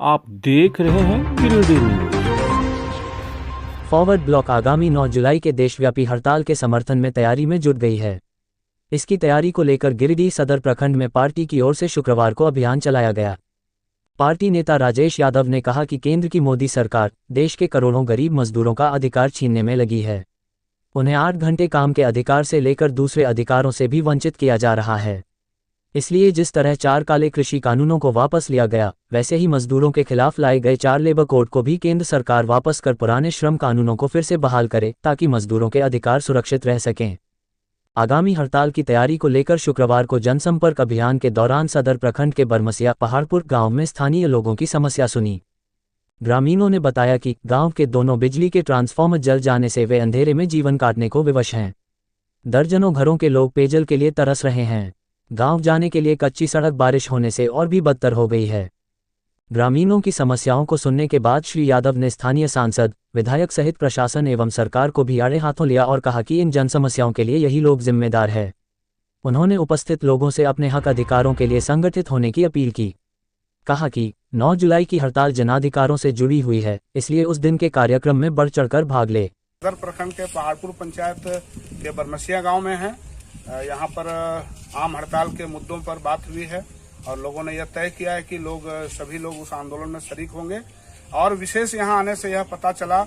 आप देख रहे हैं गिरिडीह न्यूज। फॉरवर्ड ब्लॉक आगामी 9 जुलाई के देशव्यापी हड़ताल के समर्थन में तैयारी में जुट गई है। इसकी तैयारी को लेकर गिरिडीह सदर प्रखंड में पार्टी की ओर से शुक्रवार को अभियान चलाया गया। पार्टी नेता राजेश यादव ने कहा कि केंद्र की मोदी सरकार देश के करोड़ों गरीब मजदूरों का अधिकार छीनने में लगी है। उन्हें 8 घंटे काम के अधिकार से लेकर दूसरे अधिकारों से भी वंचित किया जा रहा है। इसलिए जिस तरह 4 काले कृषि कानूनों को वापस लिया गया, वैसे ही मजदूरों के खिलाफ लाए गए 4 लेबर कोड को भी केंद्र सरकार वापस कर पुराने श्रम कानूनों को फिर से बहाल करे, ताकि मजदूरों के अधिकार सुरक्षित रह सकें। आगामी हड़ताल की तैयारी को लेकर शुक्रवार को जनसंपर्क अभियान के दौरान सदर प्रखंड के बरमसिया पहाड़पुर गांव में स्थानीय लोगों की समस्या सुनी। ग्रामीणों ने बताया कि गांव के दोनों बिजली के ट्रांसफार्मर जल जाने से वे अंधेरे में जीवन काटने को विवश हैं। दर्जनों घरों के लोग पेयजल के लिए तरस रहे हैं। गांव जाने के लिए कच्ची सड़क बारिश होने से और भी बदतर हो गई है। ग्रामीणों की समस्याओं को सुनने के बाद श्री यादव ने स्थानीय सांसद, विधायक सहित प्रशासन एवं सरकार को भी आड़े हाथों लिया और कहा कि इन जन समस्याओं के लिए यही लोग जिम्मेदार है। उन्होंने उपस्थित लोगों से अपने हक अधिकारों के लिए संगठित होने की अपील की। कहा कि 9 जुलाई की हड़ताल जनाधिकारों से जुड़ी हुई है, इसलिए उस दिन के कार्यक्रम में बढ़ चढ़कर भाग ले। सदर प्रखंड के पहाड़पुर पंचायत के बरमसिया गांव में है। यहाँ पर आम हड़ताल के मुद्दों पर बात हुई है और लोगों ने यह तय किया है कि सभी लोग उस आंदोलन में शरीक होंगे। और विशेष यहाँ आने से यह पता चला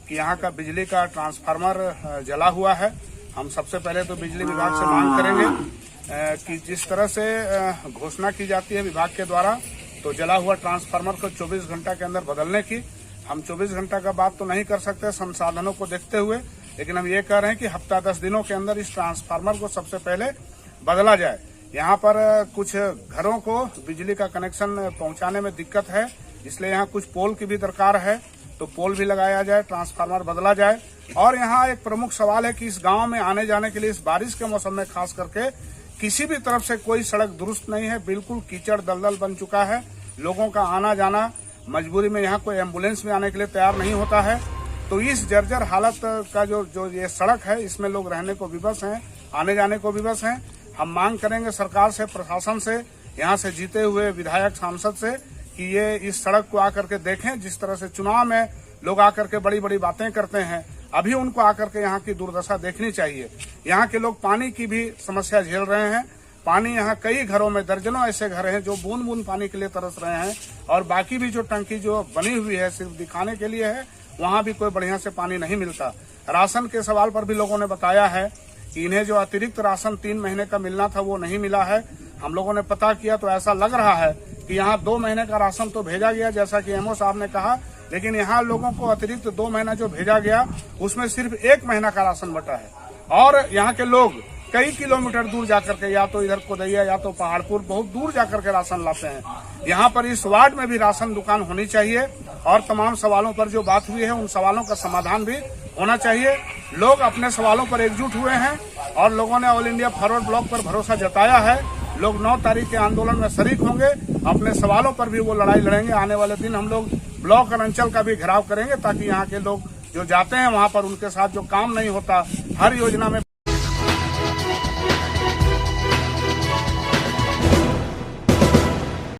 कि यहाँ का बिजली का ट्रांसफार्मर जला हुआ है। हम सबसे पहले तो बिजली विभाग से मांग करेंगे कि जिस तरह से घोषणा की जाती है विभाग के द्वारा, तो जला हुआ ट्रांसफार्मर को 24 घंटा के अंदर बदलने की, हम 24 घंटा का बात तो नहीं कर सकते संसाधनों को देखते हुए, लेकिन हम ये कह रहे हैं कि हफ्ता 10 दिनों के अंदर इस ट्रांसफार्मर को सबसे पहले बदला जाए। यहाँ पर कुछ घरों को बिजली का कनेक्शन पहुंचाने में दिक्कत है, इसलिए यहाँ कुछ पोल की भी दरकार है, तो पोल भी लगाया जाए, ट्रांसफार्मर बदला जाए। और यहाँ एक प्रमुख सवाल है कि इस गांव में आने जाने के लिए इस बारिश के मौसम में खास करके किसी भी तरफ से कोई सड़क दुरुस्त नहीं है। बिल्कुल कीचड़ दलदल बन चुका है। लोगों का आना जाना मजबूरी में, यहाँ कोई एम्बुलेंस में आने के लिए तैयार नहीं होता है। तो इस जर्जर हालत का जो ये सड़क है, इसमें लोग रहने को विवश हैं, आने जाने को विवश हैं। हम मांग करेंगे सरकार से, प्रशासन से, यहाँ से जीते हुए विधायक सांसद से कि ये इस सड़क को आकर के देखें। जिस तरह से चुनाव में लोग आकर के बड़ी बड़ी बातें करते हैं, अभी उनको आकर के यहाँ की दुर्दशा देखनी चाहिए। यहाँ के लोग पानी की भी समस्या झेल रहे हैं। पानी यहाँ कई घरों में, दर्जनों ऐसे घर हैं जो बूंद बूंद पानी के लिए तरस रहे हैं, और बाकी भी जो टंकी जो बनी हुई है सिर्फ दिखाने के लिए है, वहाँ भी कोई बढ़िया से पानी नहीं मिलता। राशन के सवाल पर भी लोगों ने बताया है कि इन्हें जो अतिरिक्त राशन 3 महीने का मिलना था वो नहीं मिला है। हम लोगों ने पता किया तो ऐसा लग रहा है कि यहाँ 2 महीने का राशन तो भेजा गया, जैसा कि एमओ साहब ने कहा, लेकिन यहाँ लोगों को अतिरिक्त 2 महीना जो भेजा गया उसमें सिर्फ 1 महीना का राशन बटा है। और यहाँ के लोग कई किलोमीटर दूर जाकर के, या तो इधर कोदैया या तो पहाड़पुर, बहुत दूर जाकर के राशन लाते हैं। यहाँ पर इस वार्ड में भी राशन दुकान होनी चाहिए और तमाम सवालों पर जो बात हुई है उन सवालों का समाधान भी होना चाहिए। लोग अपने सवालों पर एकजुट हुए हैं और लोगों ने ऑल इंडिया फॉरवर्ड ब्लॉक पर भरोसा जताया है। लोग 9 तारीख के आंदोलन में शरीक होंगे, अपने सवालों पर भी वो लड़ाई लड़ेंगे। आने वाले दिन हम लोग ब्लॉक और अंचल का भी घेराव करेंगे, ताकि यहाँ के लोग जो जाते हैं वहाँ पर उनके साथ जो काम नहीं होता, हर योजना में